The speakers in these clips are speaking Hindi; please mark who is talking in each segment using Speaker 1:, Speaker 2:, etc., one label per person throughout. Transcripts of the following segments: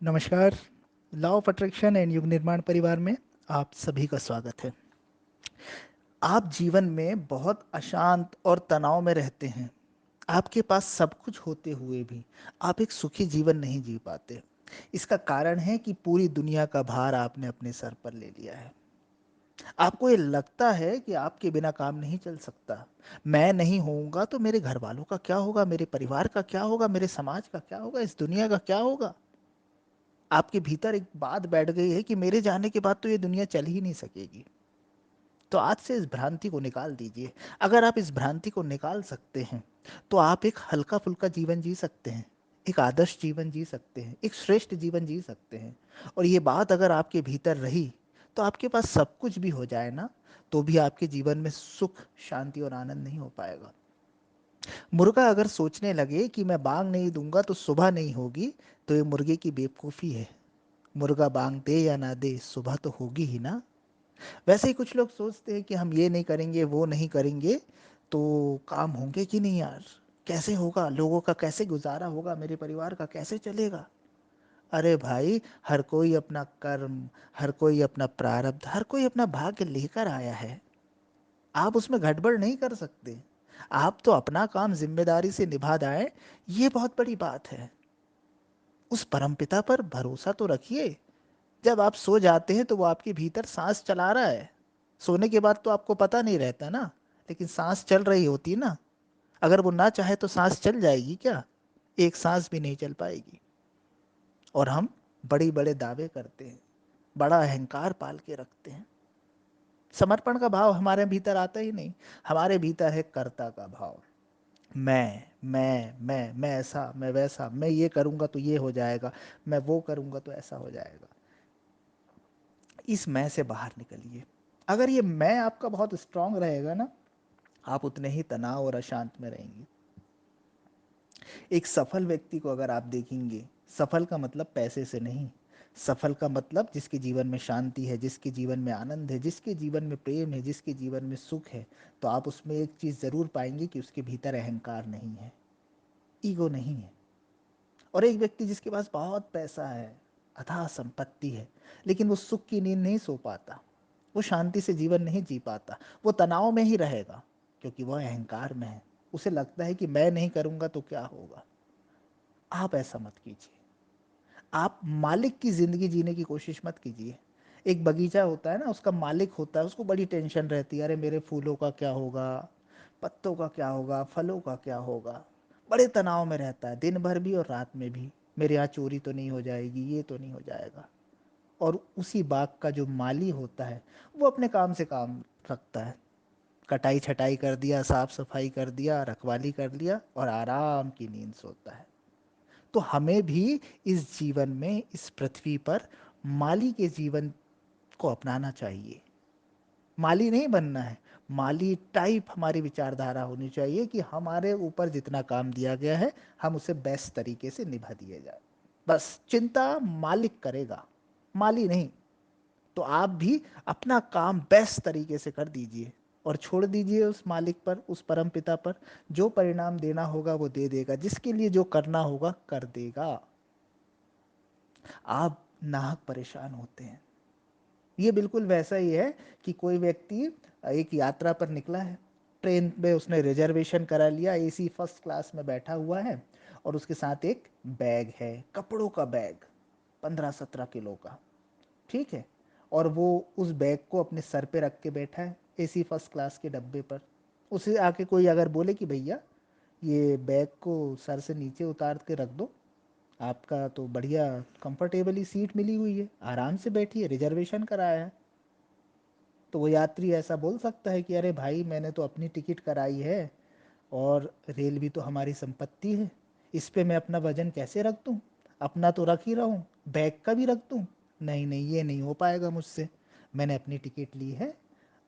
Speaker 1: नमस्कार। लॉ ऑफ अट्रैक्शन एंड युग निर्माण परिवार में आप सभी का स्वागत है। आप जीवन में बहुत अशांत और तनाव में रहते हैं। आपके पास सब कुछ होते हुए भी आप एक सुखी जीवन नहीं जी पाते। इसका कारण है कि पूरी दुनिया का भार आपने अपने सर पर ले लिया है। आपको ये लगता है कि आपके बिना काम नहीं चल सकता। मैं नहीं होऊंगा तो मेरे घर वालों का क्या होगा, मेरे परिवार का क्या होगा, मेरे समाज का क्या होगा, इस दुनिया का क्या होगा। आपके भीतर एक बात बैठ गई है कि मेरे जाने के बाद तो ये दुनिया चल ही नहीं सकेगी। तो आज से इस भ्रांति को निकाल दीजिए। अगर आप इस भ्रांति को निकाल सकते हैं तो आप एक हल्का फुल्का जीवन जी सकते हैं, एक आदर्श जीवन जी सकते हैं, एक श्रेष्ठ जीवन जी सकते हैं। और ये बात अगर आपके भीतर रही तो आपके पास सब कुछ भी हो जाए ना, तो भी आपके जीवन में सुख, शांति और आनंद नहीं हो पाएगा। मुर्गा अगर सोचने लगे कि मैं बांग नहीं दूंगा तो सुबह नहीं होगी, तो ये मुर्गे की बेवकूफ़ी है। मुर्गा बांग दे या ना दे, सुबह तो होगी ही ना। वैसे ही कुछ लोग सोचते हैं कि हम ये नहीं करेंगे, वो नहीं करेंगे तो काम होंगे कि नहीं यार, कैसे होगा, लोगों का कैसे गुजारा होगा, मेरे परिवार का कैसे चलेगा। अरे भाई, हर कोई अपना कर्म, हर कोई अपना प्रारब्ध, हर कोई अपना भाग्य लेकर आया है। आप उसमें गड़बड़ नहीं कर सकते। आप तो अपना काम जिम्मेदारी से निभा जाए, ये बहुत बड़ी बात है। उस परमपिता पर भरोसा तो रखिए। जब आप सो जाते हैं तो वो आपके भीतर सांस चला रहा है। सोने के बाद तो आपको पता नहीं रहता ना, लेकिन सांस चल रही होती है ना। अगर वो ना चाहे तो सांस चल जाएगी क्या? एक सांस भी नहीं चल पाएगी। और हम बड़े बड़े दावे करते हैं, बड़ा अहंकार पाल के रखते हैं। समर्पण का भाव हमारे भीतर आता ही नहीं। हमारे भीतर है कर्ता का भाव। मैं ऐसा, मैं वैसा, मैं ये करूंगा तो ये हो जाएगा, मैं वो करूंगा तो ऐसा हो जाएगा। इस मैं से बाहर निकलिए। अगर ये मैं आपका बहुत स्ट्रांग रहेगा ना, आप उतने ही तनाव और अशांत में रहेंगे। एक सफल व्यक्ति को अगर आप देखेंगे, सफल का मतलब पैसे से नहीं। सफल का मतलब जिसके जीवन में शांति है, जिसके जीवन में आनंद है, जिसके जीवन में प्रेम है, जिसके जीवन में सुख है, तो आप उसमें एक चीज़ ज़रूर पाएंगे कि उसके भीतर अहंकार नहीं है, ईगो नहीं है। और एक व्यक्ति जिसके पास बहुत पैसा है, अथाह संपत्ति है, लेकिन वो सुख की नींद नहीं सो पाता, वो शांति से जीवन नहीं जी पाता, वो तनाव में ही रहेगा, क्योंकि वह अहंकार में है। उसे लगता है कि मैं नहीं करूंगा तो क्या होगा। आप ऐसा मत कीजिए। आप मालिक की जिंदगी जीने की कोशिश मत कीजिए। एक बगीचा होता है ना, उसका मालिक होता है, उसको बड़ी टेंशन रहती है, अरे मेरे फूलों का क्या होगा, पत्तों का क्या होगा, फलों का क्या होगा। बड़े तनाव में रहता है, दिन भर भी और रात में भी। मेरे यहाँ चोरी तो नहीं हो जाएगी, ये तो नहीं हो जाएगा। और उसी बाग का जो माली होता है, वो अपने काम से काम रखता है। कटाई छटाई कर दिया, साफ सफाई कर दिया, रखवाली कर लिया और आराम की नींद सोता है। तो हमें भी इस जीवन में, इस पृथ्वी पर माली के जीवन को अपनाना चाहिए। माली नहीं बनना है, माली टाइप हमारी विचारधारा होनी चाहिए कि हमारे ऊपर जितना काम दिया गया है, हम उसे बेस्ट तरीके से निभा दिए जाए। बस चिंता मालिक करेगा, माली नहीं। तो आप भी अपना काम बेस्ट तरीके से कर दीजिए और छोड़ दीजिए उस मालिक पर, उस परम पिता पर। जो परिणाम देना होगा वो दे देगा, जिसके लिए जो करना होगा कर देगा। आप नाहक परेशान होते हैं। ये बिल्कुल वैसा ही है कि कोई व्यक्ति एक यात्रा पर निकला है, ट्रेन में उसने रिजर्वेशन करा लिया, एसी फर्स्ट क्लास में बैठा हुआ है, और उसके साथ एक बैग है, कपड़ों का बैग, 15-17 किलो का। ठीक है। और वो उस बैग को अपने सर पे रख के बैठा है एसी फर्स्ट क्लास के डब्बे पर। उसे आके कोई अगर बोले कि भैया ये बैग को सर से नीचे उतार के रख दो, आपका तो बढ़िया कंफर्टेबली सीट मिली हुई है, आराम से बैठिए, रिजर्वेशन कराया है। तो वो यात्री ऐसा बोल सकता है कि अरे भाई, मैंने तो अपनी टिकट कराई है और रेल भी तो हमारी संपत्ति है, इस पे मैं अपना वजन कैसे रख दूँ। अपना तो रख ही रहा हूँ, बैग का भी रख दूँ। नहीं नहीं, ये नहीं हो पाएगा मुझसे। मैंने अपनी टिकट ली है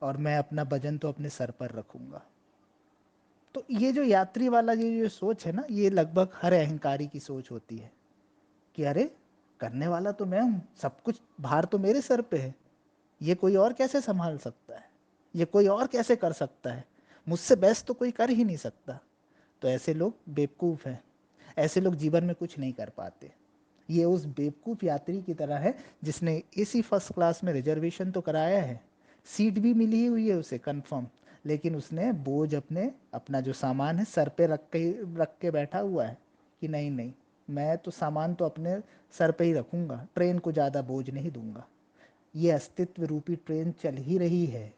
Speaker 1: और मैं अपना वजन तो अपने सर पर रखूँगा। तो ये जो यात्री वाला ये जो सोच है ना, ये लगभग हर अहंकारी की सोच होती है कि अरे, करने वाला तो मैं हूँ, सब कुछ भार तो मेरे सर पे है, ये कोई और कैसे संभाल सकता है, ये कोई और कैसे कर सकता है, मुझसे बेस्ट तो कोई कर ही नहीं सकता। तो ऐसे लोग बेवकूफ़ हैं, ऐसे लोग जीवन में कुछ नहीं कर पाते। ये उस बेवकूफ़ यात्री की तरह है जिसने एसी फर्स्ट क्लास में रिजर्वेशन तो कराया है, सीट भी मिली हुई है उसे कंफर्म, लेकिन उसने बोझ अपना जो सामान है सर पे रख के बैठा हुआ है कि नहीं नहीं, मैं तो सामान तो अपने सर पे ही रखूंगा, ट्रेन को ज़्यादा बोझ नहीं दूंगा। ये अस्तित्व रूपी ट्रेन चल ही रही है।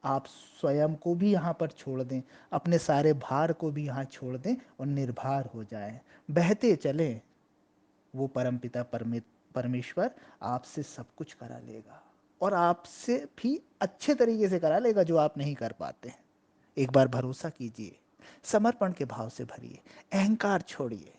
Speaker 1: आप स्वयं को भी यहाँ पर छोड़ दें, अपने सारे भार को भी यहाँ छोड़ दें और निर्भर हो जाएं, बहते चलें। वो परमपिता परमेश्वर आपसे सब कुछ करा लेगा, और आपसे भी अच्छे तरीके से करा लेगा जो आप नहीं कर पाते हैं। एक बार भरोसा कीजिए, समर्पण के भाव से भरिए, अहंकार छोड़िए।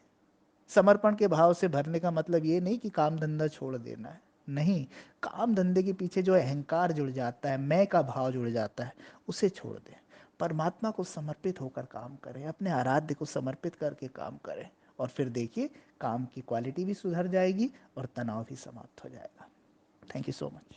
Speaker 1: समर्पण के भाव से भरने का मतलब ये नहीं कि काम धंधा छोड़ देना है, नहीं। काम धंधे के पीछे जो अहंकार जुड़ जाता है, मैं का भाव जुड़ जाता है, उसे छोड़ दें। परमात्मा को समर्पित होकर काम करें, अपने आराध्य को समर्पित करके काम करें, और फिर देखिए काम की क्वालिटी भी सुधर जाएगी और तनाव भी समाप्त हो जाएगा। Thank you so much.